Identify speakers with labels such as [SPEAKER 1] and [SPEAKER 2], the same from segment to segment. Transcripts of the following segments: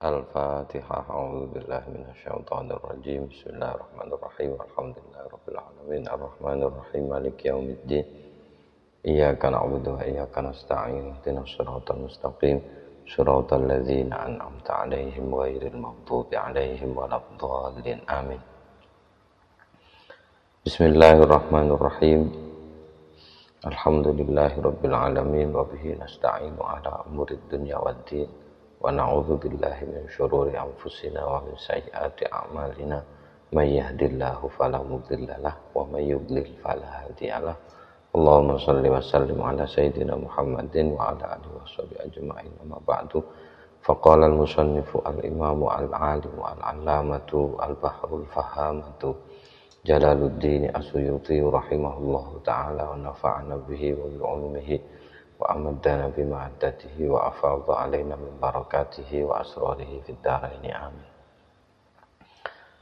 [SPEAKER 1] Al-Fatihah. A'udzubillahi minasyaitonirrajim. Bismillahirrahmanirrahim. Alhamdulillahirabbil alamin. Arrahmanirrahim. Maliki yaumiddin. Iyyaka na'budu wa iyyaka nasta'in. Ihdinas shiratal mustaqim. Shiratal ladzina an'amta 'alaihim ghairil maghdubi 'alaihim waladdallin. Amin. Bismillahirrahmanirrahim. Alhamdulillahirabbil alamin wa bihi nasta'inu 'ala umurid dunya waddin. Wa na'udzu billahi min syururi anfusina wa min sayyiati a'malina may yahdihillahu fala mudhillalah wa may yudlil fala hadiyalah. Allahumma shalli wa sallim ala sayyidina Muhammadin wa ala alihi washabihi ajma'in. Amma ba'du. Faqala al-musannifu al-imamu al-alimu al-allamatu al-bahrul fahamatu Jalaluddin As-Suyuti rahimahullahu ta'ala wa nafa'ana bihi wa bi'ulumihi wa amadana bima'adatihi wa afadha alaina min barakatihi wa asrarihi fid dharaini amin.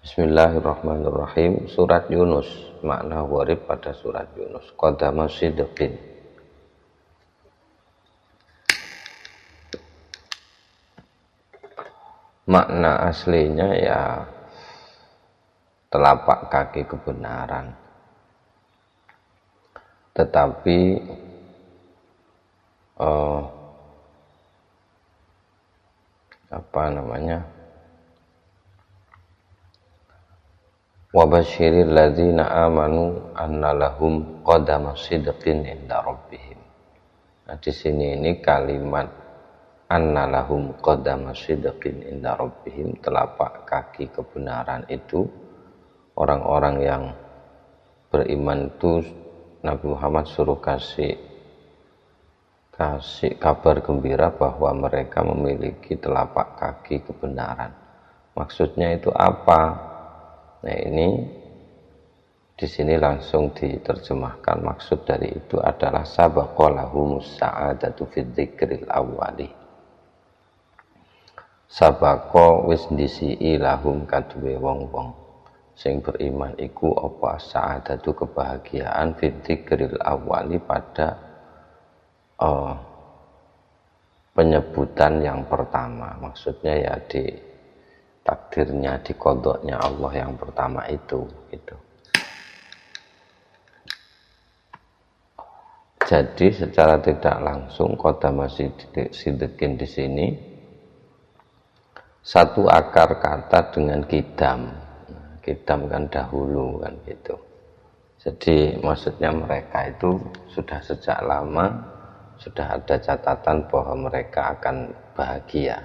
[SPEAKER 1] Bismillahirrahmanirrahim. Surat Yunus, makna gharib pada surat Yunus. Qadama sidqin. Makna aslinya ya telapak kaki kebenaran. Tetapi wa basyiril ladzina amanu anna lahum qadama sidqin inda rabbihim. Nah, di sini ini kalimat anna lahum qadama sidqin inda rabbihim, telapak kaki kebenaran itu orang-orang yang beriman itu Nabi Muhammad suruh kasih kabar gembira bahwa mereka memiliki telapak kaki kebenaran. Maksudnya itu apa? Nah, ini di sini langsung diterjemahkan. Maksud dari itu adalah sabaqalahumus sa'adatu fid dzikril awwali. Sabaqo wis ndisiki lahum kaduwe wong-wong sing beriman iku apa sa'adatu kebahagiaan fid dzikril awwali pada penyebutan yang pertama. Maksudnya ya di takdirnya, di qadanya Allah yang pertama itu gitu. Jadi secara tidak langsung qadama sidqin di sini satu akar kata dengan kidam. Kidam kan dahulu kan gitu. Jadi maksudnya mereka itu sudah sejak lama sudah ada catatan bahwa mereka akan bahagia.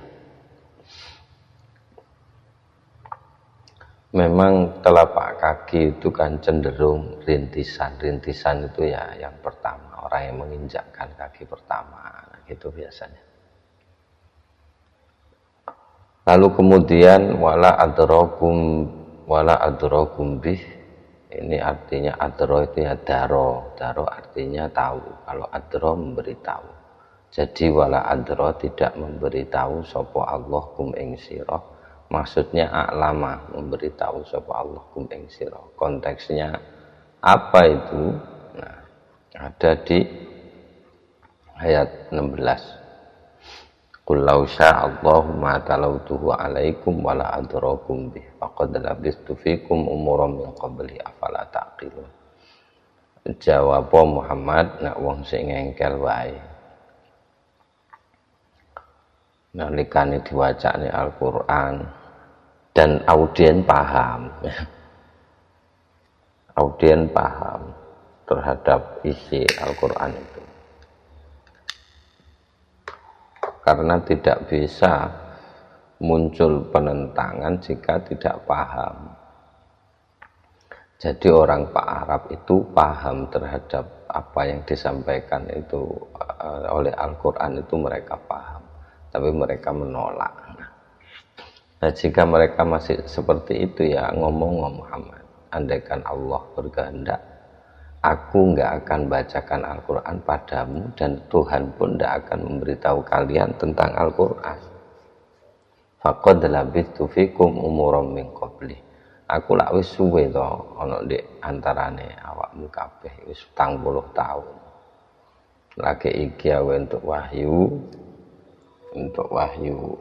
[SPEAKER 1] Memang telapak kaki itu kan cenderung rintisan itu ya yang pertama, orang yang menginjakkan kaki pertama, gitu biasanya. Lalu kemudian wala adrakum bih, ini artinya adro itu ya daro artinya tahu. Kalau adro memberitahu. Jadi wala adro tidak memberitahu sapa Allah kum ing sira. Maksudnya a'lama, memberitahu sapa Allah kum ing sira. Konteksnya apa itu? Nah, ada di ayat 16. Qul law sya'allahu ma talautuhu 'alaikum wala adrakum bih faqad labistu fikum umuran min qabli afala taqilun. Jawab Muhammad, nak wong sing engkel wae nalikane diwacane Al-Qur'an dan audien paham audien paham terhadap isi Al-Qur'an itu. Karena tidak bisa muncul penentangan jika tidak paham. Jadi orang Pak Arab itu paham terhadap apa yang disampaikan itu oleh Al-Quran itu mereka paham. Tapi mereka menolak. Nah, jika mereka masih seperti itu ya ngomong Muhammad. Andaikan Allah berkehendak, aku enggak akan bacakan Al-Quran padamu dan Tuhan pun enggak akan memberitahu kalian tentang Al-Quran. Faqad labistu fikum umuran min qabli. Aku lak wis suwe to ana ndek antarane awakmu kabeh wis 40 tahun. Lagi iki awe untuk wahyu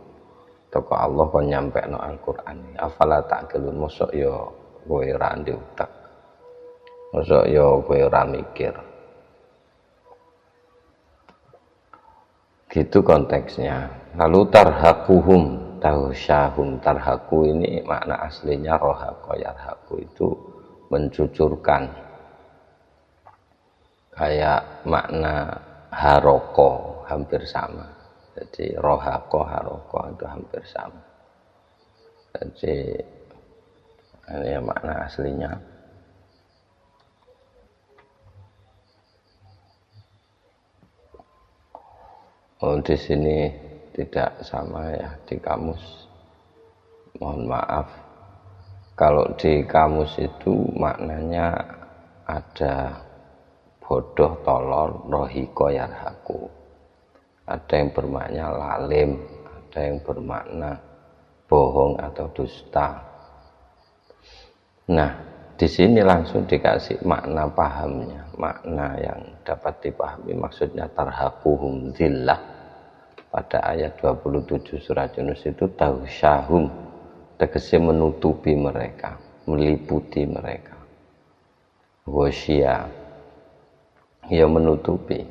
[SPEAKER 1] toko Allah kon nyampekno Al-Qur'an. Afala ta'qilun, mosok yo kowe ora ndek utek. Mosok yo kowe ora mikir. Gitu konteksnya. Lalu tarhaquhum, tahsyahum, tarhaku ini makna aslinya rohaqo yarhaqu itu mencucurkan. Kayak makna haroko hampir sama. Jadi rohaqo haroko itu hampir sama. Jadi ini makna aslinya. Oh, di sini tidak sama ya di kamus. Mohon maaf. Kalau di kamus itu maknanya ada bodoh, tolol, rohiko, yarhaku. Ada yang bermakna lalim, ada yang bermakna bohong atau dusta. Nah, di sini langsung dikasih makna pahamnya, makna yang dapat dipahami. Maksudnya tarhaquhum dzillah. Pada ayat 27 surat Yunus itu tahsyahum, tegese menutupi mereka, meliputi mereka. Wasya, ya menutupi.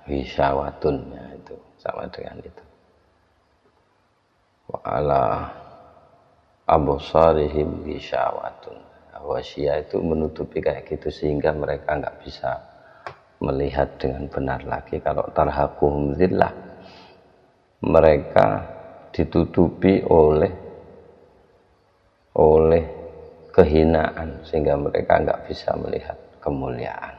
[SPEAKER 1] Hisyawatun, ya itu sama dengan itu. Wa ala absarihim hisyawatun. Wasya itu menutupi kayak gitu sehingga mereka nggak bisa melihat dengan benar lagi. Kalau tarhaquhum dzillah, mereka ditutupi oleh kehinaan sehingga mereka nggak bisa melihat kemuliaan.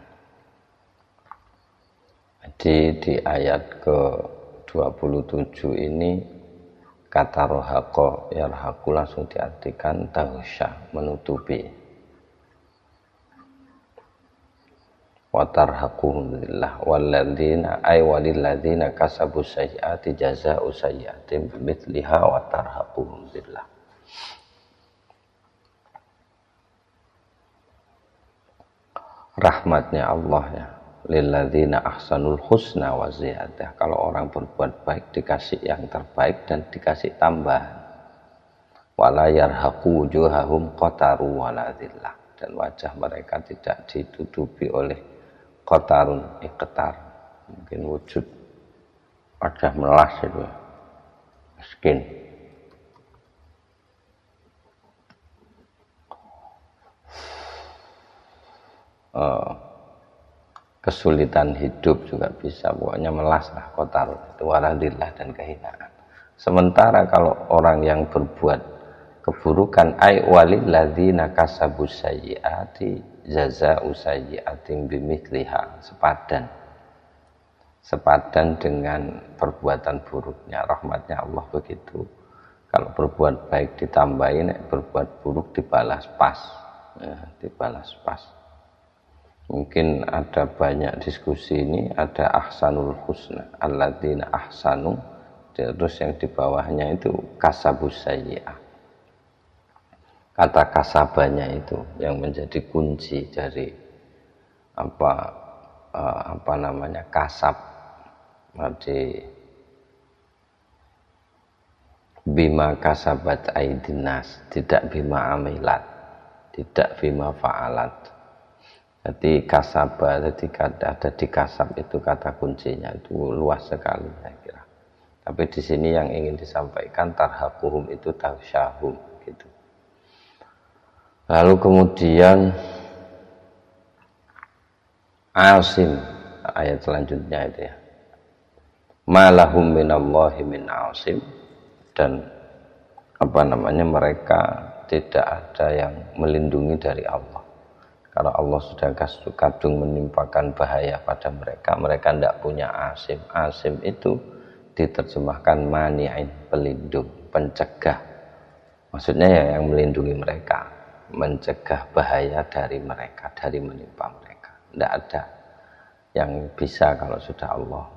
[SPEAKER 1] Jadi di ayat ke-27 ini kata rohaqo yarhaqu langsung diartikan tahsyah, menutupi. Wa tarhaquhum dzillah walladzina ay walilladzina kasabu sayyiati jazaa'u sayyi'atin bimithliha wa tarhaquhum dzillah. Rahmatnya Allah ya, lilladzina ahsanul husna wa ziyadah. Kalau orang berbuat baik dikasih yang terbaik dan dikasih tambahan. Wala yarhaqu wujuhahum qataru wala dzillah, dan wajah mereka tidak ditutupi oleh qatarun, iqtar, mungkin wujud wajah melas itu, miskin. Kesulitan hidup juga bisa, pokoknya melas lah, qatar itu waladillah, dan kehinaan. Sementara kalau orang yang berbuat keburukan, ay walilladzina kasabus sayyiati jazaa'u sayyi'atin bimithliha, sepadan dengan perbuatan buruknya. Rahmatnya Allah begitu. Kalau berbuat baik ditambahin, berbuat buruk dibalas pas, ya, dibalas pas. Mungkin ada banyak diskusi ini, ada ahsanul husna, alladzina ahsanu, terus yang di bawahnya itu kasabus sayyi'ah. Kata kasabanya itu yang menjadi kunci dari apa namanya kasab. Jadi bima kasabat aidinas, tidak bima amilat, tidak bima fa'alat. Jadi kasabah, jadi ada di kasab itu kata kuncinya, itu luas sekali saya kira. Tapi di sini yang ingin disampaikan tarhaquhum itu tahsyahum gitu. Lalu kemudian Asim, ayat selanjutnya itu ya. Malahum minallahi min asim, dan mereka tidak ada yang melindungi dari Allah. Kalau Allah sudah kadung menimpakan bahaya pada mereka, mereka tidak punya asim. Asim itu diterjemahkan mani'in, pelindung, pencegah. Maksudnya ya yang melindungi mereka, mencegah bahaya dari mereka, dari menimpa mereka. Tidak ada yang bisa kalau sudah Allah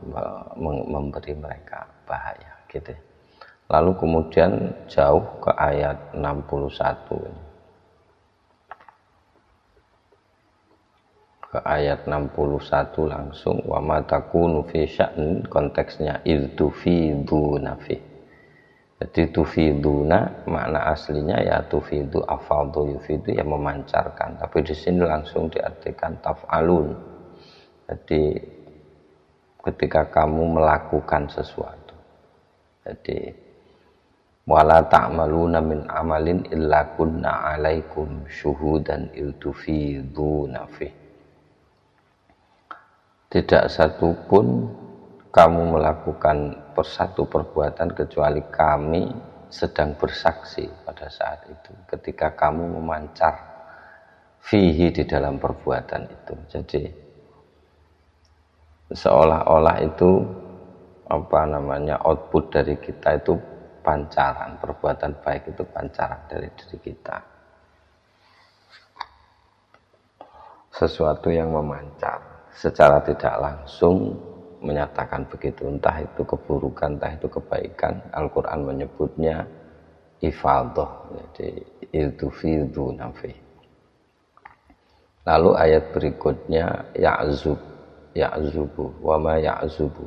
[SPEAKER 1] memberi mereka bahaya gitu. Lalu kemudian jauh ke ayat 61 ini. Ke ayat 61 langsung, wa ma takunu fi sya'nin, konteksnya idzu fi dzunafi. Jadi tufiduna makna aslinya ya tufidu afaldu yufidu ya memancarkan, tapi di sini langsung diartikan taf'alun. Jadi ketika kamu melakukan sesuatu. Jadi wala ta'maluna min amalin illa kunna 'alaikum syuhudan iltufiduna fi. Tidak satu pun kamu melakukan satu perbuatan kecuali kami sedang bersaksi pada saat itu ketika kamu memancar fihi di dalam perbuatan itu. Jadi seolah-olah itu output dari kita itu pancaran, perbuatan baik itu pancaran dari diri kita, sesuatu yang memancar secara tidak langsung menyatakan begitu, entah itu keburukan, entah itu kebaikan. Al-Quran menyebutnya ifadhah, jadi iltufidu nafi. Lalu ayat berikutnya ya'zubu wa ma ya'zubu,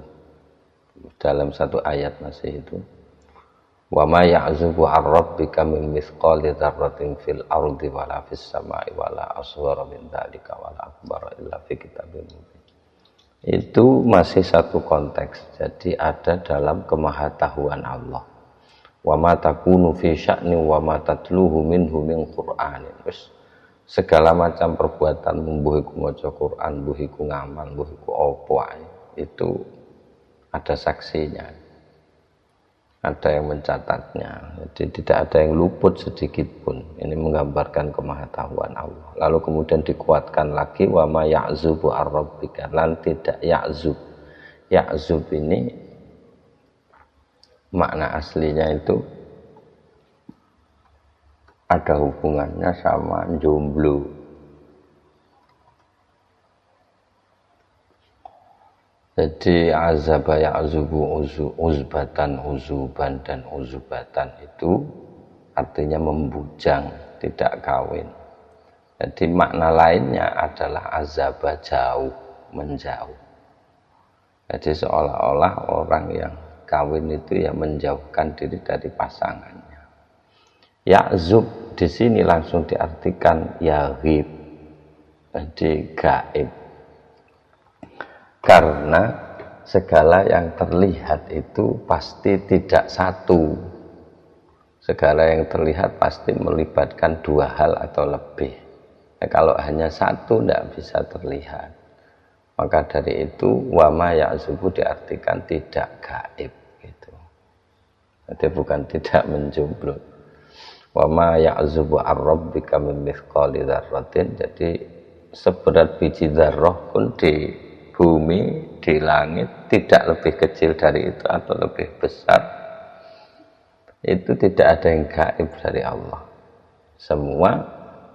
[SPEAKER 1] dalam satu ayat masih itu, wa ma ya'zubu ar-rabbika min mithqali dzarratin fil ardi wala fis samai wala asghara min dzalika wala akbara illa fi kitabim mubin. Itu masih satu konteks, jadi ada dalam kemahatauan Allah. Wa ma takunu fi sya'ni wa ma tatluhu minhu min qur'anin. Segala macam perbuatan mbuh iku maca Quran, mbuh iku ngamal, mbuh iku apa itu ada saksinya, ada yang mencatatnya. Jadi tidak ada yang luput sedikit pun. Ini menggambarkan kemahatauan Allah. Lalu kemudian dikuatkan lagi wa ma ya'zubu ar-rabbika, lan tidak ya'zub. Ya'zub ini makna aslinya itu ada hubungannya sama jomblo. Jadi azaba ya'zubu uzbatan, uzuban dan uzubatan itu artinya membujang, tidak kawin. Jadi makna lainnya adalah azaba jauh, menjauh. Jadi seolah-olah orang yang kawin itu ya menjauhkan diri dari pasangannya. Ya'zub di sini langsung diartikan yaghib, jadi gaib. Karena segala yang terlihat itu pasti tidak satu. Segala yang terlihat pasti melibatkan dua hal atau lebih. Kalau hanya satu tidak bisa terlihat. Maka dari itu wa ma ya'zubu diartikan tidak gaib gitu. Jadi bukan tidak menjomblo. Wa ma ya'zubu ar-rabbika min mithqali dzarratin, jadi seberat biji dzarrah pun di bumi, di langit tidak lebih kecil dari itu atau lebih besar, itu tidak ada yang gaib dari Allah. Semua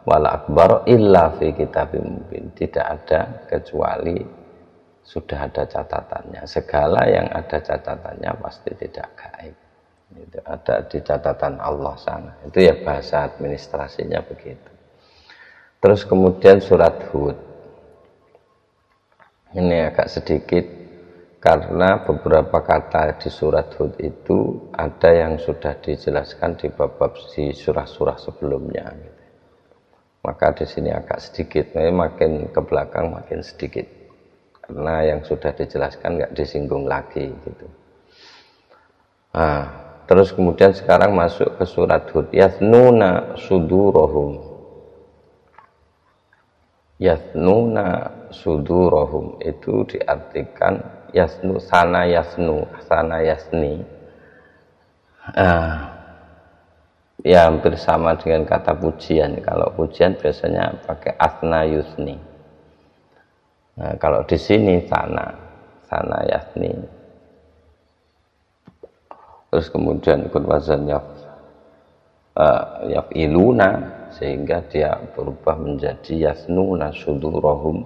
[SPEAKER 1] wala akbar illa fi kitabim mubin, tidak ada kecuali sudah ada catatannya. Segala yang ada catatannya pasti tidak gaib. Itu ada di catatan Allah sana. Itu ya bahasa administrasinya begitu. Terus kemudian surat Hud. Ini agak sedikit karena beberapa kata di surat Hud itu ada yang sudah dijelaskan di bab-bab di surah-surah sebelumnya. Maka di sini agak sedikit, makin ke belakang makin sedikit. Karena yang sudah dijelaskan nggak disinggung lagi gitu. Nah, terus kemudian sekarang masuk ke surat Hud. Yathnuna sudurahum. Yathnuna sudurahum itu diartikan yasnu, sana yasni. Ya hampir sama dengan kata pujian. Kalau pujian biasanya pakai asna yusni. Nah, kalau di sini sana yasni. Terus kemudian ikut wazan yaf'iluna, sehingga dia berubah menjadi yasnuna sudurahum.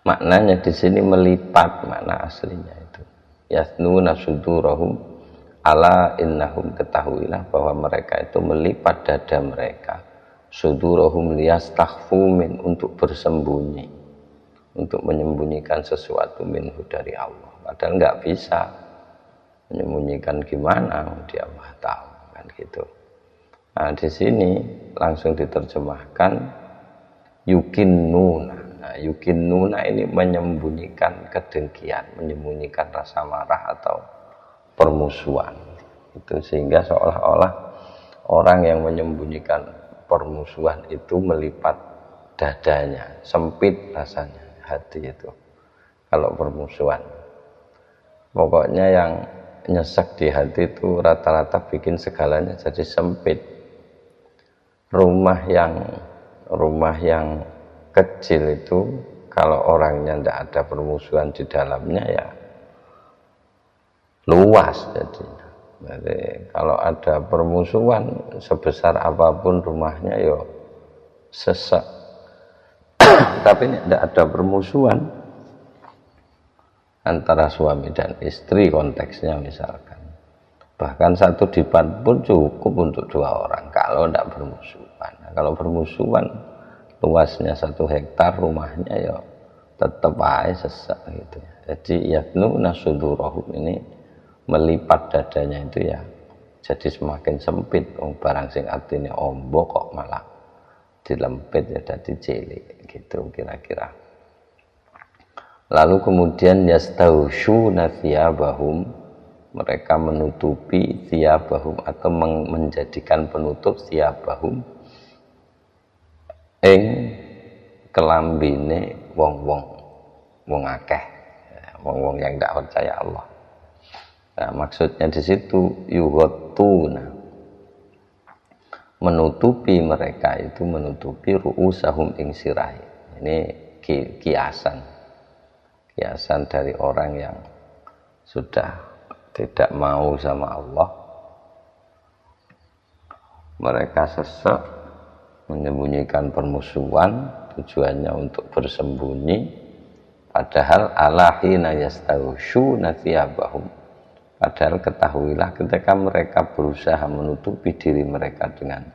[SPEAKER 1] Maknanya di sini melipat, makna aslinya itu yasnuna sudurahum ala innahum, ketahuilah bahwa mereka itu melipat dada mereka, sudurahum liyastakhfu min, untuk bersembunyi, untuk menyembunyikan sesuatu minhu dari Allah. Padahal nggak bisa. Menyembunyikan gimana? Dia Maha tahu, kan gitu. Nah, di sini langsung diterjemahkan yukinnuna. Nah, yukinnuna ini menyembunyikan kedengkian, menyembunyikan rasa marah atau permusuhan. Itu sehingga seolah-olah orang yang menyembunyikan permusuhan itu melipat dadanya, sempit rasanya hati itu. Kalau permusuhan, pokoknya yang nyesek di hati itu rata-rata bikin segalanya jadi sempit. Rumah yang kecil itu kalau orangnya tidak ada permusuhan di dalamnya ya luas jadinya. Jadi kalau ada permusuhan sebesar apapun rumahnya ya sesek. Tapi tidak ada permusuhan antara suami dan istri konteksnya misalkan, bahkan satu dipan pun cukup untuk 2 orang kalau tidak bermusuhan. Nah, kalau bermusuhan luasnya 1 hektar rumahnya ya tetap aja sesek gitu. Jadi yaknuna sudurahum ini melipat dadanya itu ya jadi semakin sempit. Barang sing artinya ombo kok malah dilempit ya jadi cilik gitu kira-kira. Lalu kemudian yastaushuna thiyabahum, mereka menutupi thiyabahum atau menjadikan penutup thiyabahum ing kelambine wong akeh, wong yang tidak percaya Allah. Nah, maksudnya di situ yughotuna, menutupi mereka itu menutupi ru'usahum ing sirahi. Ini kiasan dari orang yang sudah tidak mau sama Allah. Mereka sesek menyembunyikan permusuhan, tujuannya untuk bersembunyi, padahal alahina yastaushuna thiyabahum, padahal ketahuilah ketika mereka berusaha menutupi diri mereka dengan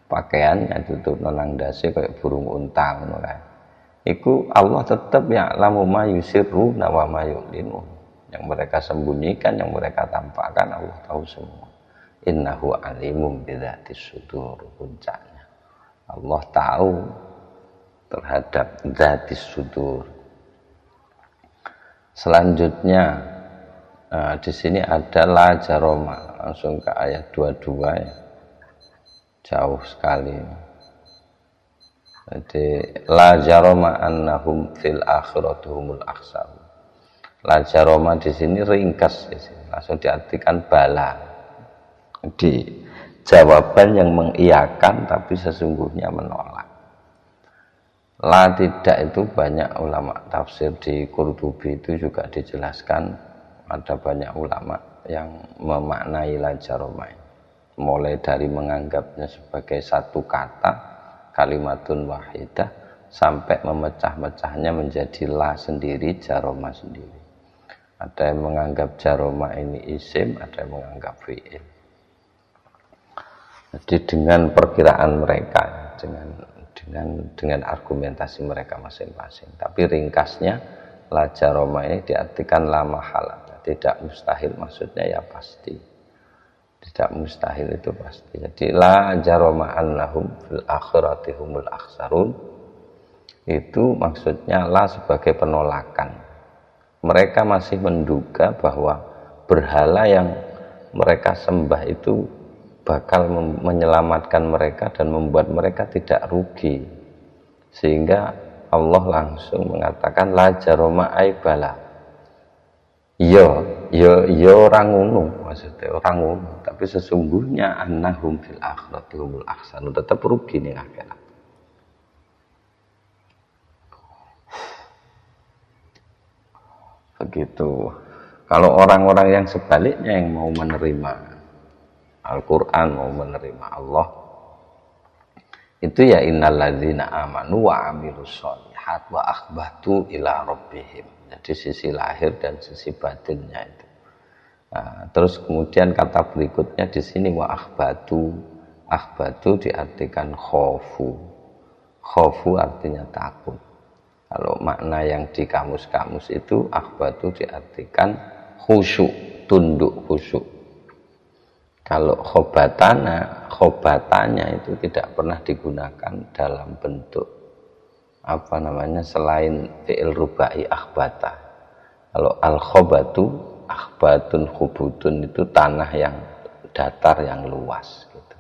[SPEAKER 1] pakaiannya tutup nonang dasi kayak burung unta ngono kae. Iku Allah tetap ya'lamu ma yusirruna wa ma yu'linun. Yang mereka sembunyikan, yang mereka tampakkan Allah tahu semua. Innahu alimum bidzatis sudur, puncaknya Allah tahu terhadap dzatis sudur. Selanjutnya di sini ada la jaroma, langsung ke ayat 22 ya. Jauh sekali. Jadi la jaroma annahum fil akhirati humul akhsarun. La jaroma di sini ringkas di sini. Langsung diartikan bala. Di jawaban yang mengiyakan tapi sesungguhnya menolak. La tidak itu banyak ulama tafsir di Qurtubi itu juga dijelaskan, ada banyak ulama yang memaknai la jaroma. Mulai dari menganggapnya sebagai satu kata kalimatun wahidah sampai memecah-mecahnya menjadi la sendiri, jaroma sendiri. Ada yang menganggap jaroma ini isim, ada yang menganggap fi'il. Jadi dengan perkiraan mereka, dengan argumentasi mereka masing-masing. Tapi ringkasnya la jaroma ini diartikan la mahala, tidak mustahil, maksudnya ya pasti. Tidak mustahil itu pasti. Jadi la jaroma annahum fil akhirati humul akhsarun, itu maksudnya la sebagai penolakan. Mereka masih menduga bahwa berhala yang mereka sembah itu bakal menyelamatkan mereka dan membuat mereka tidak rugi. Sehingga Allah langsung mengatakan la jaroma aibala. Ya orang ngono, maksudnya orang ngono, tapi sesungguhnya annahum fil akhirati humul akhsarun, tetap rugi nih akhirat. Begitu. Kalau orang-orang yang sebaliknya yang mau menerima Al-Quran, mau menerima Allah, itu ya innalladzina amanu wa amilus sholihat wa akhbatu ila rabbihim. Jadi sisi lahir dan sisi batinnya itu. Nah, terus kemudian kata berikutnya di sini wa akhbatu. Akhbatu diartikan khofu. Khofu artinya takut. Kalau makna yang di kamus-kamus itu akhbatu diartikan khusyuk. tunduk khusyuk. Kalau khobatannya itu tidak pernah digunakan dalam bentuk selain fi'il rubai akhbata. Kalau al-khobatu, akhbatun, khubutun itu tanah yang datar, yang luas gitu.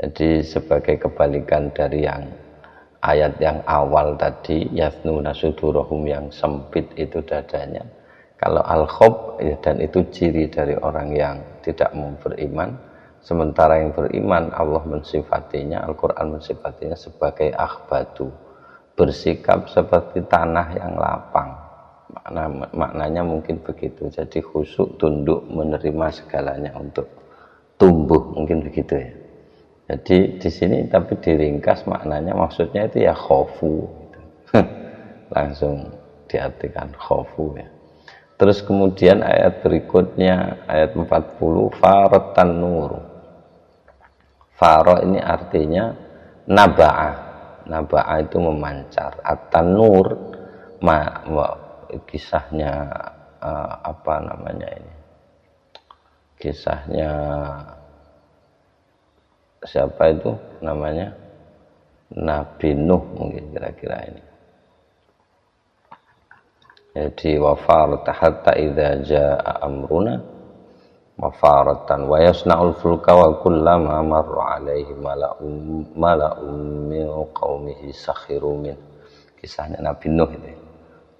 [SPEAKER 1] Jadi sebagai kebalikan dari yang ayat yang awal tadi, yathnuna sudurahum, yang sempit itu dadanya. Kalau al-khob, ya, dan itu ciri dari orang yang tidak mau beriman. Sementara yang beriman, Allah mensifatinya, Al-Quran mensifatinya sebagai akhbatu, bersikap seperti tanah yang lapang. Maknanya mungkin begitu. Jadi khusyuk, tunduk, menerima segalanya untuk tumbuh, mungkin begitu ya. Jadi di sini tapi diringkas maknanya, maksudnya itu ya khofu gitu. Langsung diartikan khofu ya. Terus kemudian ayat berikutnya, ayat 40, faratan nur. Faro ini artinya naba'ah. Naba'ah itu memancar. At-tanur, kisahnya kisahnya siapa itu namanya? Nabi Nuh mungkin kira-kira ini. Jadi wafarata hatta idza jaa amruna wafaratan wa yasna'ul fulka wa kullama marra alaihi mala'un min qaumihi sakhiru min. Kisahnya Nabi Nuh itu.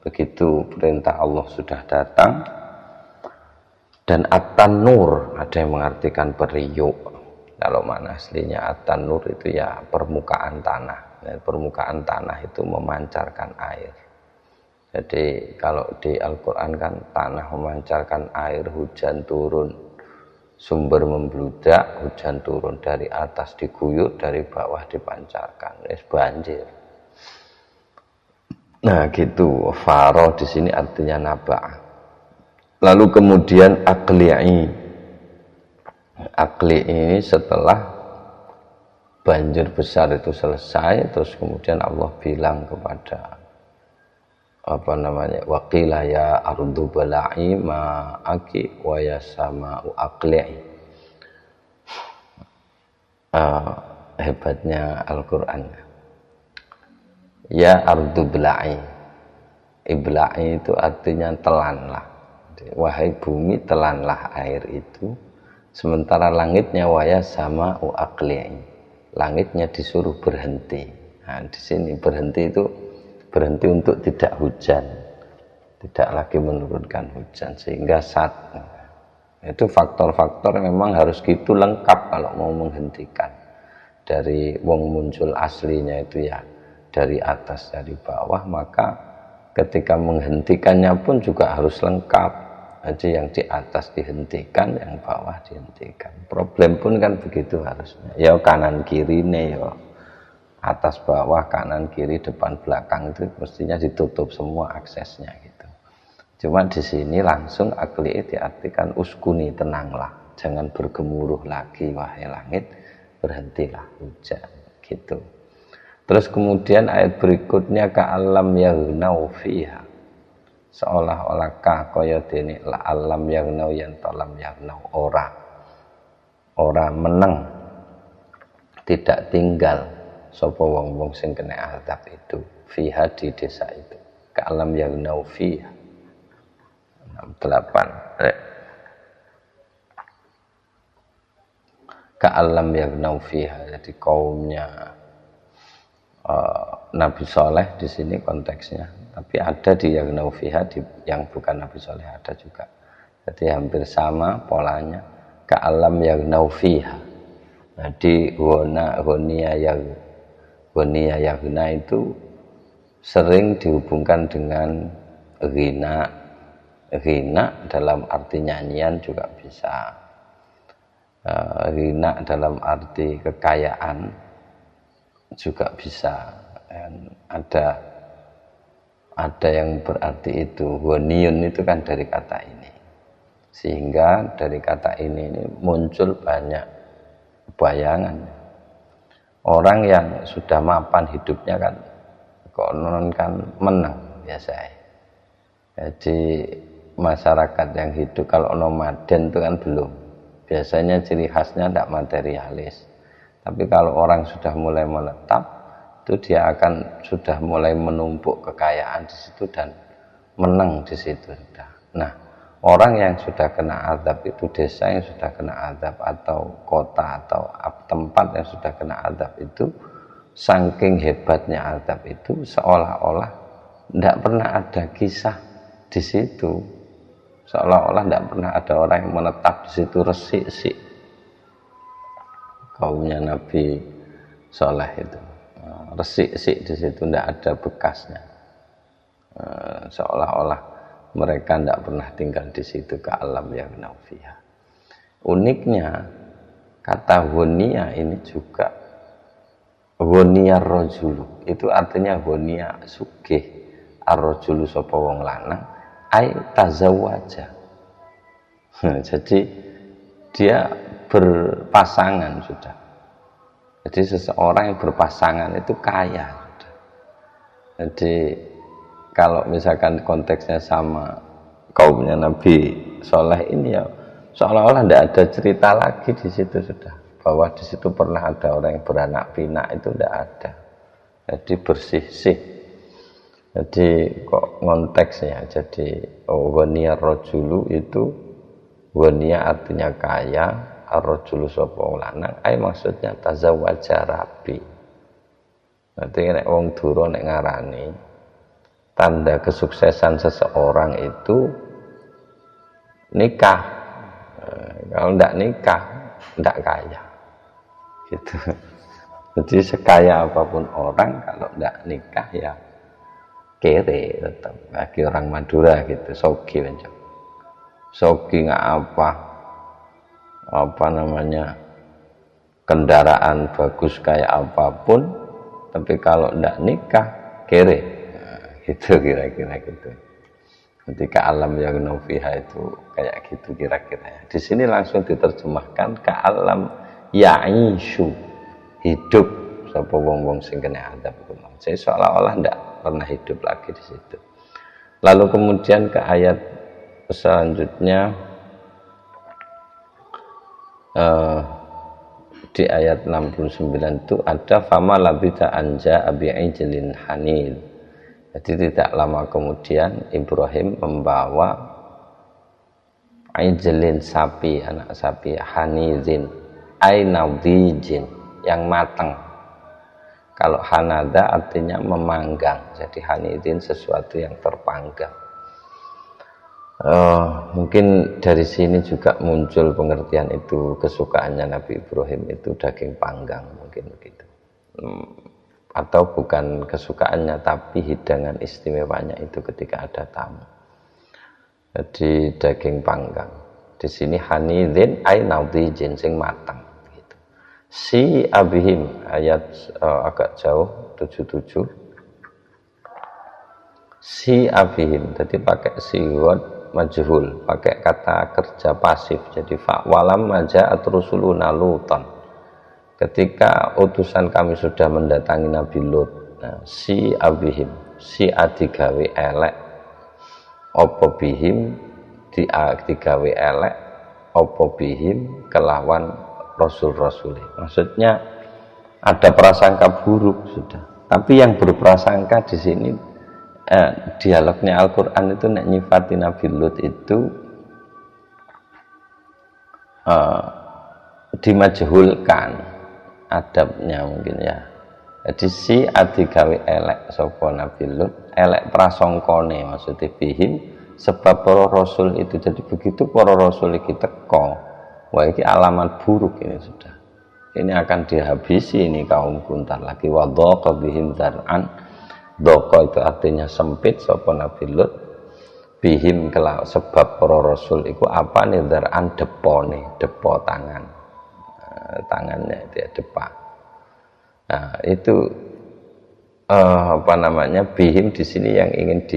[SPEAKER 1] Begitu perintah Allah sudah datang, dan at-tanur ada yang mengartikan periuk. Kalau makna aslinya at-tanur itu ya permukaan tanah. Dan permukaan tanah itu memancarkan air. Jadi kalau di Al-Quran kan tanah memancarkan air, hujan turun, sumber membludak, hujan turun dari atas diguyur, dari bawah dipancarkan, banjir. Nah gitu, faro di sini artinya naba'ah. Lalu kemudian aqli'i. Aqli ini setelah banjir besar itu selesai, terus kemudian Allah bilang kepada waqila ya ardu bala'i ma'aki wa ya sama'u aqli'i. Hebatnya Al-Quran. Ya ardu bala'i. Ibla'i itu artinya telanlah. Wahai bumi, telanlah air itu. Sementara langitnya waya sama'u aqli'i. Langitnya disuruh berhenti. Nah, di sini berhenti itu berhenti untuk tidak hujan, tidak lagi menurunkan hujan, sehingga itu faktor-faktor memang harus gitu lengkap kalau mau menghentikan. Dari wong muncul aslinya itu ya dari atas dari bawah, maka ketika menghentikannya pun juga harus lengkap. Jadi yang di atas dihentikan, yang bawah dihentikan. Problem pun kan begitu harusnya. Ya kanan kiri nih ya. Atas bawah kanan kiri depan belakang itu mestinya ditutup semua aksesnya gitu. Cuma di sini langsung aqli diartikan uskuni, tenanglah, jangan bergemuruh lagi wahai langit, berhentilah hujan gitu. Terus kemudian ayat berikutnya ka'alam yaghnau fiha, seolah-olah kaya dene la alam yaghnau yang talam yaghnau, ora meneng, tidak tinggal sapa wong-wong sing kena azab itu fiha, di desa itu. Ka'alam yaghnau fiha 68. Ka'alam yaghnau fiha, jadi kaumnya Nabi Soleh di sini konteksnya, tapi ada di yaghnau fiha yang bukan Nabi Soleh ada juga. Jadi hampir sama polanya. Ka'alam yaghnau fiha. Jadi Ghaniya yaghna itu sering dihubungkan dengan ghina. Ghina dalam arti nyanyian juga bisa. Ghina dalam arti kekayaan juga bisa. Dan ada yang berarti itu. Ghaniyun itu kan dari kata ini. Sehingga dari kata ini muncul banyak bayangan. Orang yang sudah mapan hidupnya kan konon kan menang biasa. Jadi masyarakat yang hidup. Kalau nomaden itu kan belum. Biasanya ciri khasnya tidak materialis. Tapi kalau orang sudah mulai menetap, itu dia akan sudah mulai menumpuk kekayaan di situ dan menang di situ sudah. Nah, orang yang sudah kena azab itu, desa yang sudah kena azab atau kota atau tempat yang sudah kena azab itu, saking hebatnya azab itu seolah-olah tidak pernah ada kisah di situ. Seolah-olah tidak pernah ada orang yang menetap di situ, resik-sik. Kaumnya Nabi Soleh itu resik-sik di situ, tidak ada bekasnya. Seolah-olah mereka tidak pernah tinggal di situ, ke alam yang nafiah. Uniknya kata hunia ini juga hunia rojulu, itu artinya hunia sugih, ar-rojulu sapa wong lanang, ai tazawaja. Jadi dia berpasangan sudah. Jadi seseorang yang berpasangan itu kaya sudah. Jadi kalau misalkan konteksnya sama kaumnya Nabi Soleh ini, ya seolah-olah tidak ada cerita lagi di situ sudah, bahwa di situ pernah ada orang yang beranak pinak, itu tidak ada. Jadi bersih-sih. Jadi kok konteksnya, jadi waniya rojulu itu, waniya artinya kaya, ar-rojulu sapa lanang, ai maksudnya tazawaja rabi. Nanti nek wong dura nek ngarani tanda kesuksesan seseorang itu nikah. Kalau tidak nikah, tidak kaya. Gitu. Jadi sekaya apapun orang, kalau tidak nikah ya kere tetap. Bagi orang Madura gitu, sogi mencok. Sogi nggak apa namanya, kendaraan bagus kayak apapun, tapi kalau tidak nikah kere. Gitu kira-kira gitu. Ketika alam yang nafiha itu kayak gitu kira-kira. Di sini langsung diterjemahkan ke alam ya'ishu, hidup sapa wong-wong sing kena azab. Jadi seolah-olah tidak pernah hidup lagi di situ. Lalu kemudian ke ayat selanjutnya, di ayat 69 itu ada fama labita anja abi'ijlin hanil. Jadi tidak lama kemudian Ibrahim membawa ijlin, sapi, anak sapi, hanizin, ainadijin, yang matang. Kalau hanada artinya memanggang, jadi hanizin sesuatu yang terpanggang. Mungkin dari sini juga muncul pengertian itu, kesukaannya Nabi Ibrahim itu daging panggang, mungkin begitu. Atau bukan kesukaannya, tapi hidangan istimewanya itu ketika ada tamu. Jadi daging panggang. Di sini hanidin ay nadijin, sing matang gitu. Si abihim, ayat agak jauh 77. Si abihim, jadi pakai siwat majhul, pakai kata kerja pasif. Jadi fa'walam maja'at rusuluna lutan. Ketika utusan kami sudah mendatangi Nabi Lut, nah, si abihim, si adigawe elek, opo bihim, digawe elek, opo bihim, kelawan rasul-rasul. Maksudnya ada prasangka buruk sudah. Tapi yang berprasangka di sini, dialognya Al-Quran itu nek nyifati Nabi Lut itu dimajhulkan adabnya mungkin ya. Jadi si adigawe elek sapa Nabi Lut, elek prasangkane, maksudnya bihim, sebab para rasul itu. Jadi begitu para rasul iki teko, wah ini alamat buruk ini sudah. Ini akan dihabisi ini kaum kuntar lagi. Wa dhaqa bihim dzar'an. Dhaqa itu artinya sempit sapa Nabi Lut, bihim kelawan sebab para rasul iku apa nih, dzar'an depone, depo tangan. Tangannya itu ya, depan. Nah itu apa namanya, bihim di sini yang ingin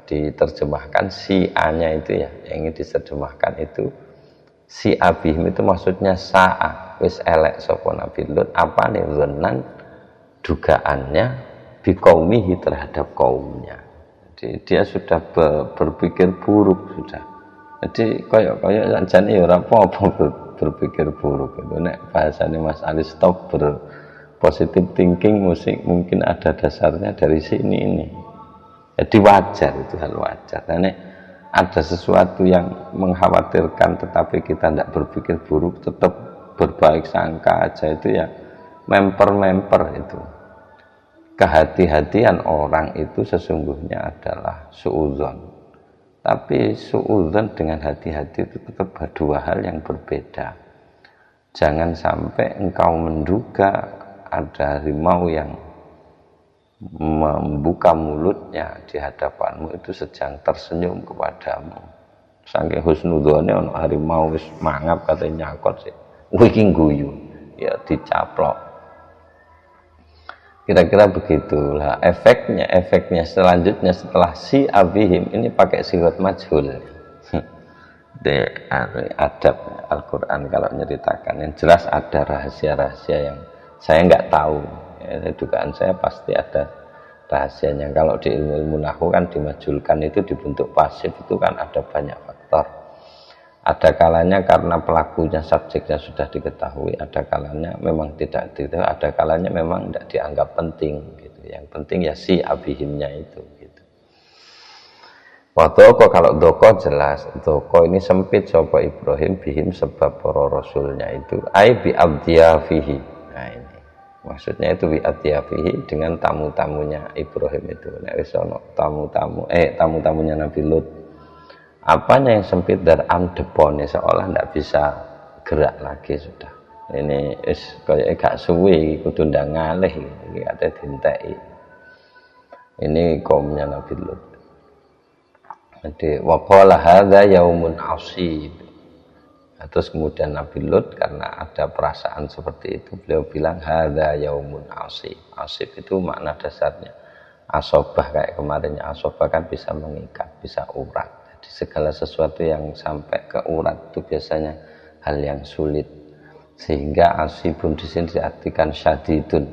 [SPEAKER 1] diterjemahkan si a-nya itu ya, yang ingin diterjemahkan itu si abihim itu maksudnya sa'a, wis elek sapa Nabi Lut apa nih, zonan, dugaannya biqaumihi, terhadap kaumnya. Jadi Jadi dia sudah berpikir buruk sudah. Jadi koyok jane ya ora apa-apa berpikir buruk itu. Nek bahasanya Mas Aristoteles positive thinking musik mungkin ada dasarnya dari sini ini. Jadi wajar, itu hal wajar. Nah, ada sesuatu yang mengkhawatirkan tetapi kita tidak berpikir buruk, tetap berbaik sangka aja, itu ya memper itu. Kehati-hatian orang itu sesungguhnya adalah suudzon. Tapi suudzon dengan hati-hati itu tetap dua hal yang berbeda. Jangan sampai engkau menduga ada harimau yang membuka mulutnya di hadapanmu itu sedang tersenyum kepadamu. Saking husnudzone ono harimau wis mangap katanya nyakot sih. Iki guyu. Ya dicaplok. Kira-kira begitulah efeknya selanjutnya setelah si abihim ini pakai sigot majhul. Adab Al-Quran kalau nyeritakan yang jelas ada rahasia-rahasia yang saya nggak tahu ya, dugaan saya pasti ada rahasianya. Kalau di ilmu nahwu kan dimajulkan itu dibentuk pasif itu kan ada banyak faktor. Ada kalanya karena pelakunya subjeknya sudah diketahui, ada kalanya memang tidak diketahui, ada kalanya memang tidak dianggap penting gitu. Yang penting ya si abihimnya itu gitu. Doko, kalau doko jelas, doko ini sempit sopa Ibrahim bihim sebab para rasulnya itu ai bi abdiyafihi. Nah ini maksudnya itu bi abdiyafihi dengan tamu-tamunya Ibrahim itu. Nek wis ana tamu-tamunya Nabi Lut. Apanya yang sempit dari amdepone seolah tidak bisa gerak lagi sudah. Ini kayak gak suwi kudu ndang ngalih iki ate dinteki. Ini kaumnya Nabi Lut. Jadi waqala hadza yaumun asib. Terus kemudian Nabi Lut karena ada perasaan seperti itu beliau bilang hadza yaumun asib. Asib itu makna dasarnya asobah, kayak kemarinnya asobah kan bisa mengikat, bisa urat. Segala sesuatu yang sampai ke urat itu biasanya hal yang sulit, sehingga asibun di sini diartikan syadidun.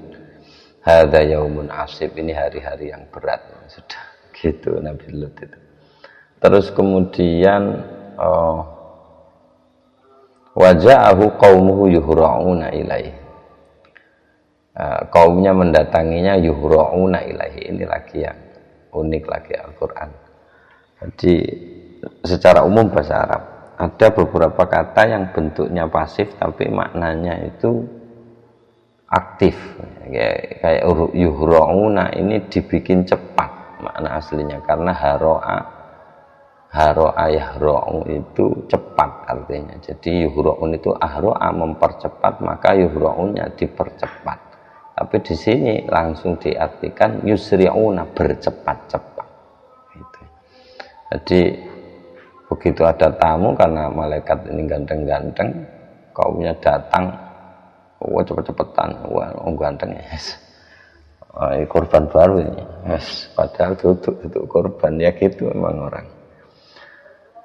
[SPEAKER 1] Hadza yaumun asib, ini hari-hari yang berat sudah gitu Nabi Lut itu. Terus kemudian waja'ahu qaumuhu yuhra'una ilaihi. Kaumnya mendatanginya yuhra'una ilaihi. Ini lagi yang unik lagi Al-Qur'an. Jadi secara umum bahasa Arab ada beberapa kata yang bentuknya pasif tapi maknanya itu aktif, kayak yuhra'una ini dibikin cepat makna aslinya karena haro'a yahra'u itu cepat artinya. Jadi yuhra'un itu ahro'a mempercepat, maka yuhra'unnya dipercepat. Tapi di sini langsung diartikan yusri'una bercepat-cepat gitu. Jadi begitu ada tamu karena malaikat ini ganteng-ganteng, kaumnya datang, wah cepet-cepetan, wah ganteng ya, yes. Ini korban baru ini, yes. Padahal duduk korban ya gitu memang orang.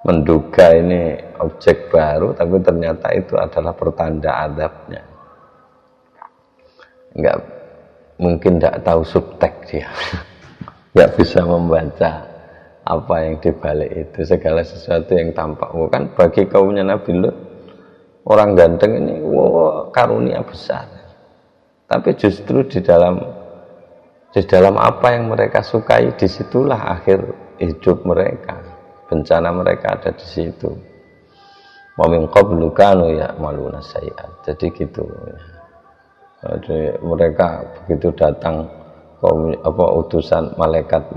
[SPEAKER 1] Menduga ini objek baru, tapi ternyata itu adalah pertanda adabnya. Enggak mungkin tidak tahu subtek dia, enggak bisa membaca apa yang dibalik itu, segala sesuatu yang tampak. Bukan bagi kaumnya Nabi Lut orang ganteng ini wow, karunia besar. Tapi justru di dalam apa yang mereka sukai, disitulah akhir hidup mereka, bencana mereka ada di situ. Wa min qablu kanu ya'maluna sayyi'at. Jadi gitu. Jadi mereka begitu datang utusan malaikat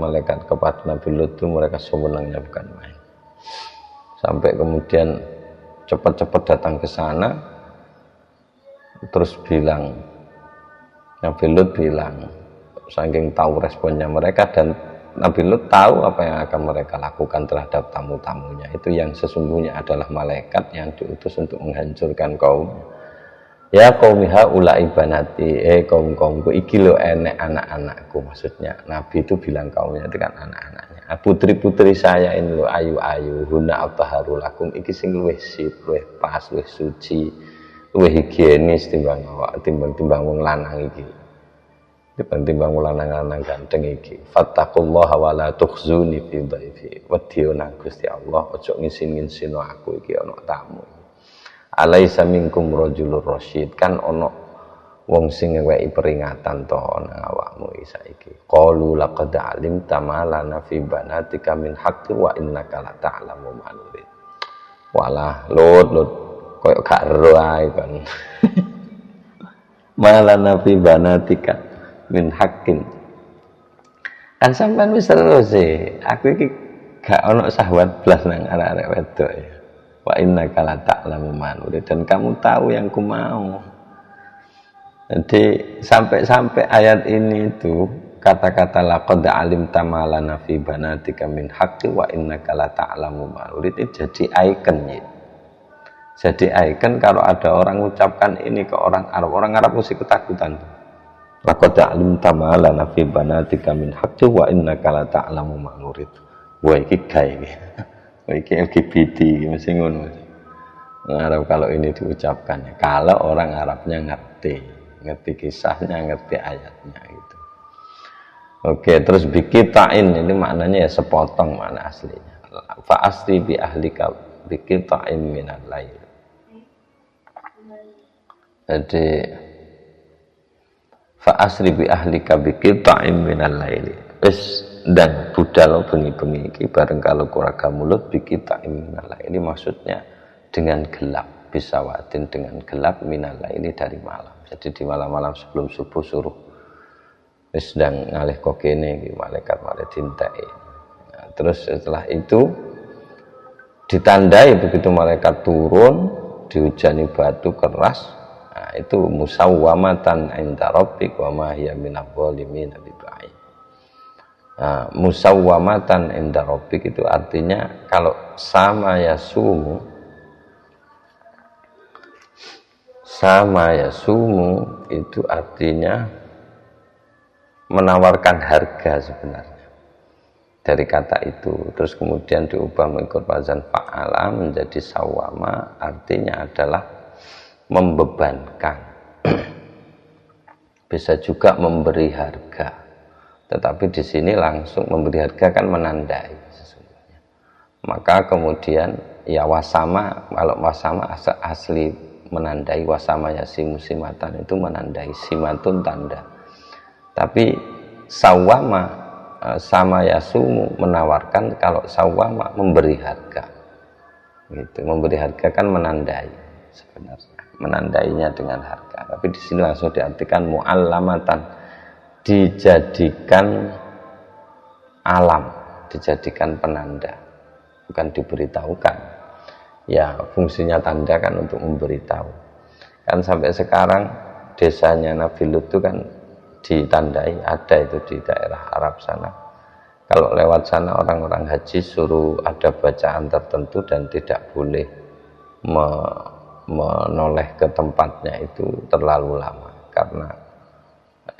[SPEAKER 1] kepada Nabi Lut itu mereka semenangnya bukan main. Sampai kemudian cepat-cepat datang ke sana, terus bilang, Nabi Lut bilang, saking tahu responnya mereka, dan Nabi Lut tahu apa yang akan mereka lakukan terhadap tamu-tamunya itu, yang sesungguhnya adalah malaikat yang diutus untuk menghancurkan kaumnya. Ya qaumi haula'i banati, kaum-kaumku iki lho enek anak-anakku. Maksudnya Nabi itu bilang kaumnya itu kan anak-anaknya. Putri-putri saya ini lho ayu-ayu, huna athaharu lakum, iki sing luwih sip, luwih pas, luwih suci, luwih higienis timbang wong lanang iki. Timbang lanang-lanang ganteng iki. Fattaqullaha wa la tukhzuni fi dhaifi. Wedi nang Gusti Allah, ojo ngisin-ngisino aku iki ana tamu. Alaisa minkum rajulur rasyid, kan ana wong sing ngeweki peringatan to nang awakmu saiki. Qalu laqad alimta ma lana fi banatika min haqqi wa innaka la ta'lamu ma nurid. Walah, lut koyo gak ero ae kan. Malana fi banatika min haqqin. Kan sampean wis terus aku iki gak ono syahwat blas nang arek-arek wedok ya. Wa innaka la ta'lamu ma nurid, dan kamu tahu yang ku mau. Jadi sampai ayat ini itu kata-kata laqad alimta ma lana fi banatika min haqqi wa innaka la ta'lamu ma nurid itu jadi ikon ya. Jadi ikon kalau ada orang ucapkan ini ke orang Arab mesti ketakutan. Laqad alimta ma lana fi banatika min haqqi wa innaka la ta'lamu ma nurid. Wah iki gawe iki. Wah iki LGBT mesti ngono. Arab kalau ini diucapkan ya. Kalau orang Arabnya ngerti kisahnya, ngerti ayatnya gitu. Oke, terus bikitain ini maknanya ya sepotong makna aslinya. Fa asri bi ahlika bikitain minal lail. Jadi fa asri bi ahlika bikitain minal lail. Wis dan budal bengi-bengi iki bareng kalau kuraga mulut bikitain minal lail. Ini maksudnya dengan gelap, bisawatin dengan gelap minal lail ini dari malam. Jadi di malam-malam sebelum subuh suruh wis sedang ngalih kokene iki malaikat dintai. Nah, terus setelah itu ditandai begitu malaikat turun dihujani batu keras. Nah, itu musawwamatan inda rabbik wa ma hiya minadh dhalimin biba'id. Nah, musawwamatan inda rabbik itu artinya kalau sama yasumu itu artinya menawarkan harga sebenarnya dari kata itu. Terus kemudian diubah mengikut wazan fa'ala menjadi sawama, artinya adalah membebankan. Bisa juga memberi harga, tetapi di sini langsung memberi harga kan menandai sesungguhnya. Maka kemudian ya wasama, kalau wasama asli menandai, wasama ya simatan itu menandai, simatun tanda. Tapi sawama sama yasumu menawarkan, kalau sawama memberi harga gitu. Memberi harga kan menandai sebenarnya, menandainya dengan harga. Tapi di sini langsung diartikan mu'allamatan, dijadikan alam, dijadikan penanda, bukan diberitahukan. Ya fungsinya tanda kan untuk memberitahu. Kan sampai sekarang desanya Nabi Lut itu kan ditandai, ada itu di daerah Arab sana. Kalau lewat sana orang-orang haji suruh ada bacaan tertentu dan tidak boleh menoleh ke tempatnya itu terlalu lama karena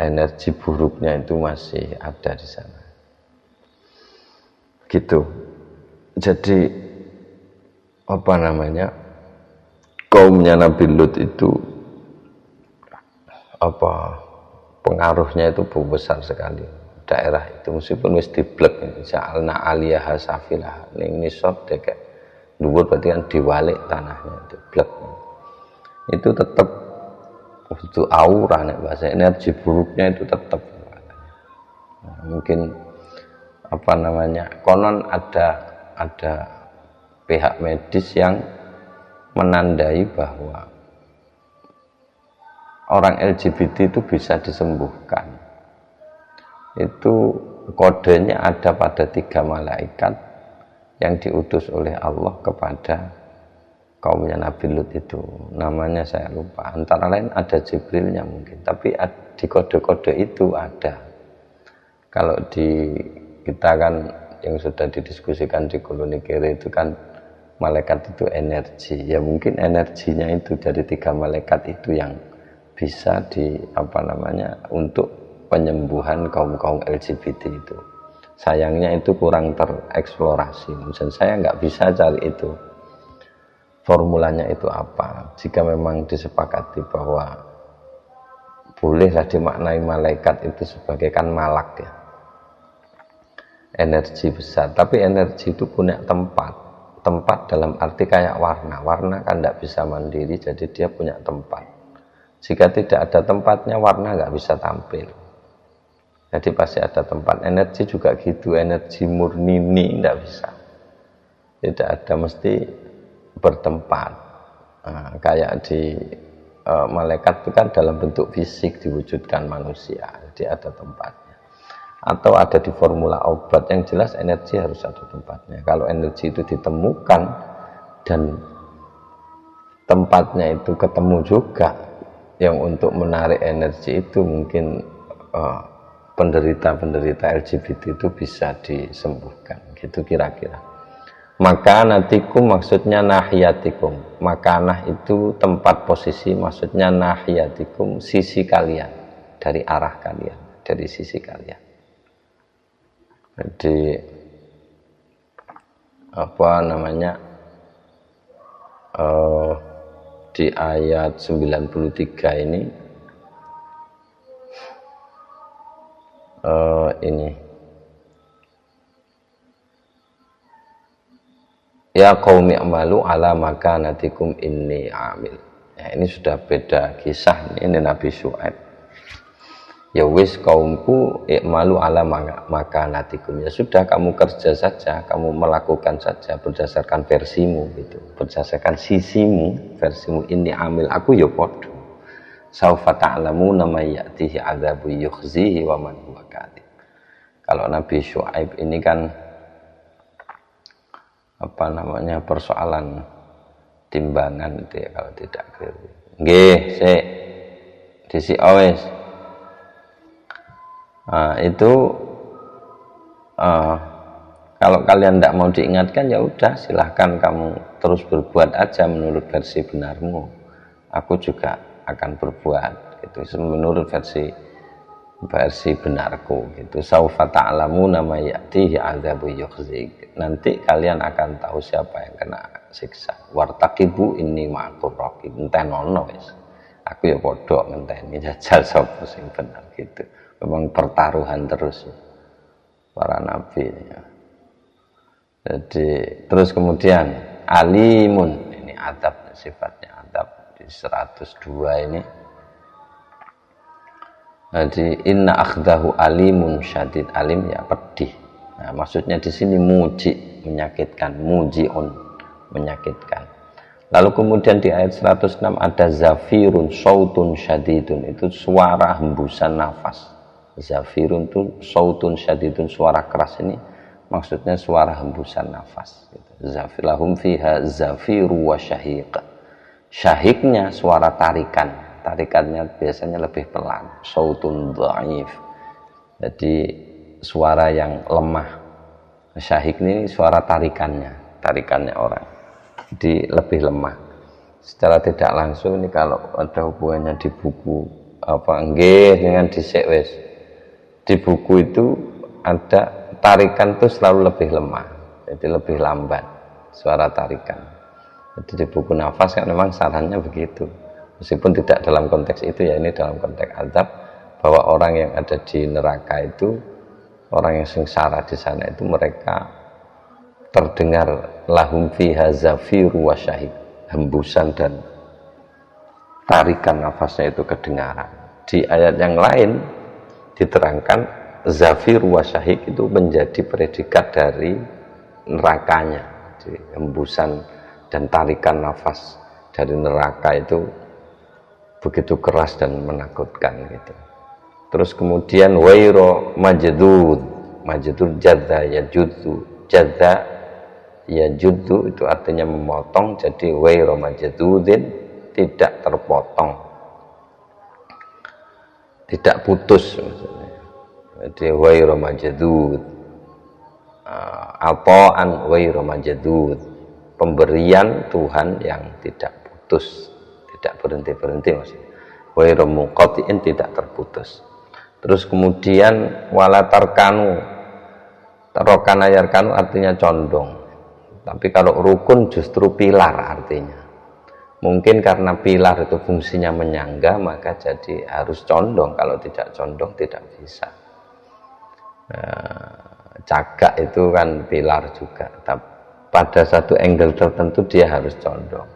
[SPEAKER 1] energi buruknya itu masih ada di sana. Gitu. Jadi apa namanya, kaumnya Nabi Lut itu pengaruhnya itu besar sekali daerah itu, meskipun wis diblek ja'alna aliyaha safilah ning nisab dekek dhuwur berarti kan diwalik tanahnya itu blek, itu tetap itu aura nek bahasa energi buruknya itu tetap. Nah, mungkin apa namanya, konon ada pihak medis yang menandai bahwa orang LGBT itu bisa disembuhkan. Itu kodenya ada pada 3 malaikat yang diutus oleh Allah kepada kaumnya Nabi Lut itu. Namanya saya lupa, antara lain ada Jibrilnya mungkin, tapi di kode-kode itu ada. Kalau di kita kan yang sudah didiskusikan di koloni kiri itu kan malaikat itu energi, ya mungkin energinya itu dari 3 malaikat itu yang bisa untuk penyembuhan kaum LGBT itu. Sayangnya itu kurang tereksplorasi, dan saya nggak bisa cari itu formulanya itu apa. Jika memang disepakati bahwa bolehlah dimaknai malaikat itu sebagai kan malak ya, energi besar. Tapi energi itu punya tempat dalam arti kayak warna kan tidak bisa mandiri, jadi dia punya tempat. Jika tidak ada tempatnya, warna nggak bisa tampil. Jadi pasti ada tempat. Energi juga gitu, energi murni ini tidak bisa, tidak ada, mesti bertempat. Nah, kayak di malaikat itu kan dalam bentuk fisik diwujudkan manusia, jadi ada tempatnya. Atau ada di formula obat, yang jelas energi harus ada tempatnya. Kalau energi itu ditemukan dan tempatnya itu ketemu juga, yang untuk menarik energi itu mungkin penderita-penderita LGBT itu bisa disembuhkan, gitu kira-kira. Makanatikum maksudnya nahiyatikum. Makanah itu tempat posisi, maksudnya nahiyatikum, sisi kalian, dari arah kalian, dari sisi kalian. Jadi apa namanya, di ayat 93 ini ya qaumi amalu ala makanatikum inni amil. Ya, ini sudah beda kisah, ini Nabi Syuaib. Ya wis kaumku i'malu ala makanatikum, ya sudah kamu kerja saja, kamu melakukan saja berdasarkan versimu gitu, berdasarkan sisimu, versimu inni amil, aku ya podo. Saufa ta'lamuna may ya'tihi 'adzabu yukhzihi wa man huwa kadhib. Kalau Nabi Syuaib ini kan apa namanya, persoalan timbangan itu ya, kalau tidak keliru. Nggih, sik disi awes. Itu kalau kalian tidak mau diingatkan, ya udah silahkan kamu terus berbuat aja menurut versi benarmu. Aku juga akan berbuat gitu menurut versi benarku gitu. Saufa ta'lamuna may ya'tihi 'adzabu yukhzi. Nanti kalian akan tahu siapa yang kena siksa. Wartaqibu inni ma'akum raqib. Entenono wis. Aku ya padha ngenteni jajal sapa sing bener gitu. Memang pertaruhan terus ya, para nabi ya. Jadi terus kemudian alimun, ini adab, sifatnya adab di 102 ini. Jadi inna akhdahu alimun syadid, alim ya pedih. Nah, maksudnya di sini muji, menyakitkan, mujiun, menyakitkan. Lalu kemudian di ayat 106 ada zafirun sautun syadidun, itu suara hembusan nafas. Zafirun itu sautun syadidun, suara keras, ini maksudnya suara hembusan nafas gitu. Zafirahum fiha zafiru wa syahiq. Syahiqnya suara tarikannya biasanya lebih pelan, sautun dhaif, jadi suara yang lemah. Syahik ini suara tarikannya orang, jadi lebih lemah. Secara tidak langsung ini kalau ada hubungannya di buku apa nggih dengan dhisik wis, di buku itu ada tarikan itu selalu lebih lemah, jadi lebih lambat suara tarikan. Jadi di buku nafas kan memang sarannya begitu. Meskipun tidak dalam konteks itu ya, ini dalam konteks azab, bahwa orang yang ada di neraka itu, orang yang sengsara di sana itu, mereka terdengar lahum fiha zafiru wa syahid, hembusan dan tarikan nafasnya itu kedengaran. Di ayat yang lain diterangkan zafiru wa syahid itu menjadi predikat dari nerakanya. Jadi hembusan dan tarikan nafas dari neraka itu begitu keras dan menakutkan gitu. Terus kemudian wairo majdud jadza yajudu itu artinya memotong, jadi wairo majdudin, tidak terpotong, tidak putus maksudnya. Jadi wairo majdud, ataan wairo majdud, pemberian Tuhan yang tidak putus, tidak berhenti maksudnya. Wairu muqatiin, tidak terputus. Terus kemudian wala tarkanu, tarokana yarkanu artinya condong. Tapi kalau rukun justru pilar artinya. Mungkin karena pilar itu fungsinya menyangga, maka jadi harus condong. Kalau tidak condong tidak bisa. Cagak itu kan pilar juga, tapi pada satu angle tertentu dia harus condong.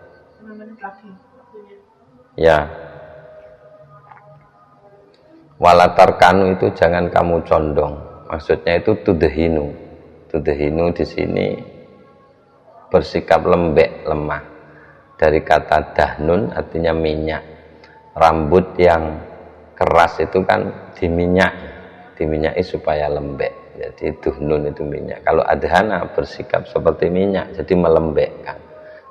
[SPEAKER 1] Ya. Walatarkanu itu jangan kamu condong. Maksudnya itu tudhinu. Tudhinu di sini bersikap lembek, lemah. Dari kata dahnun artinya minyak. Rambut yang keras itu kan diminyaki supaya lembek. Jadi duhnun itu minyak. Kalau adhana bersikap seperti minyak, jadi melembekkan.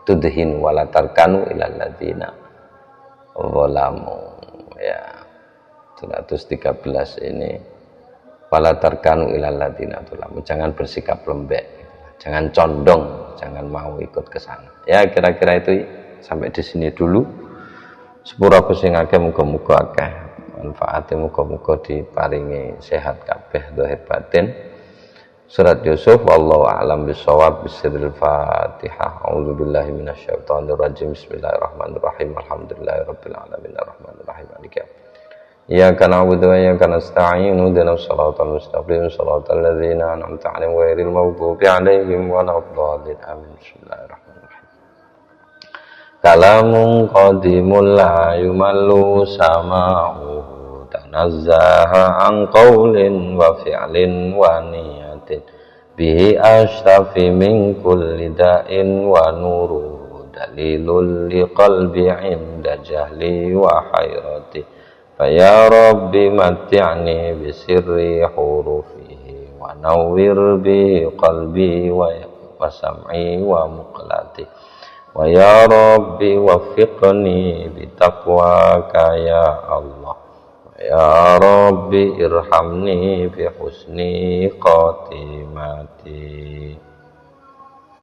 [SPEAKER 1] Tudhinu walatarkanu ilal ladzina zalamu. Ya. 113 ini wala tarkanu ilal ladzina zalamu, jangan bersikap lembek, jangan condong, jangan mau ikut ke sana. Ya kira-kira itu sampai di sini dulu. Sepura sing akeh muga-muga akeh manfaate, muga-muga diparingi sehat kabeh zahir batin. Surat Yusuf, wallahu a'lam bishawab. Bismillahil Fatihah. A'udzubillahi minasyaitonir rajim. Bismillahirrahmanirrahim. Alhamdulillahirabbil alamin arrahmanir rahim maliki yaumiddin. Iyyaka na'budu wa iyyaka nasta'in. Ihdinas siratal mustaqim. Shiratal ladzina an'amta 'alaihim ghairil maghdubi 'alaihim waladdallin. Amin. Bismillahirrahmanirrahim. Kalamun qadimul la yumallu sama'uhu tanazzaha an qawlin wa fi'lin wa niyatin bihi ashtafi min kulli da'in wa nuru dalilul liqalbi 'inda jahli wa hayrati. Faya Rabbi mati'ni bisirri hurufihi wa nawwir bi qalbi wa sam'i wa muqlati. Wa ya Rabbi waffiqni bitaqwaka ya Allah. Wa ya Rabbi irhamni bi husni khatimati.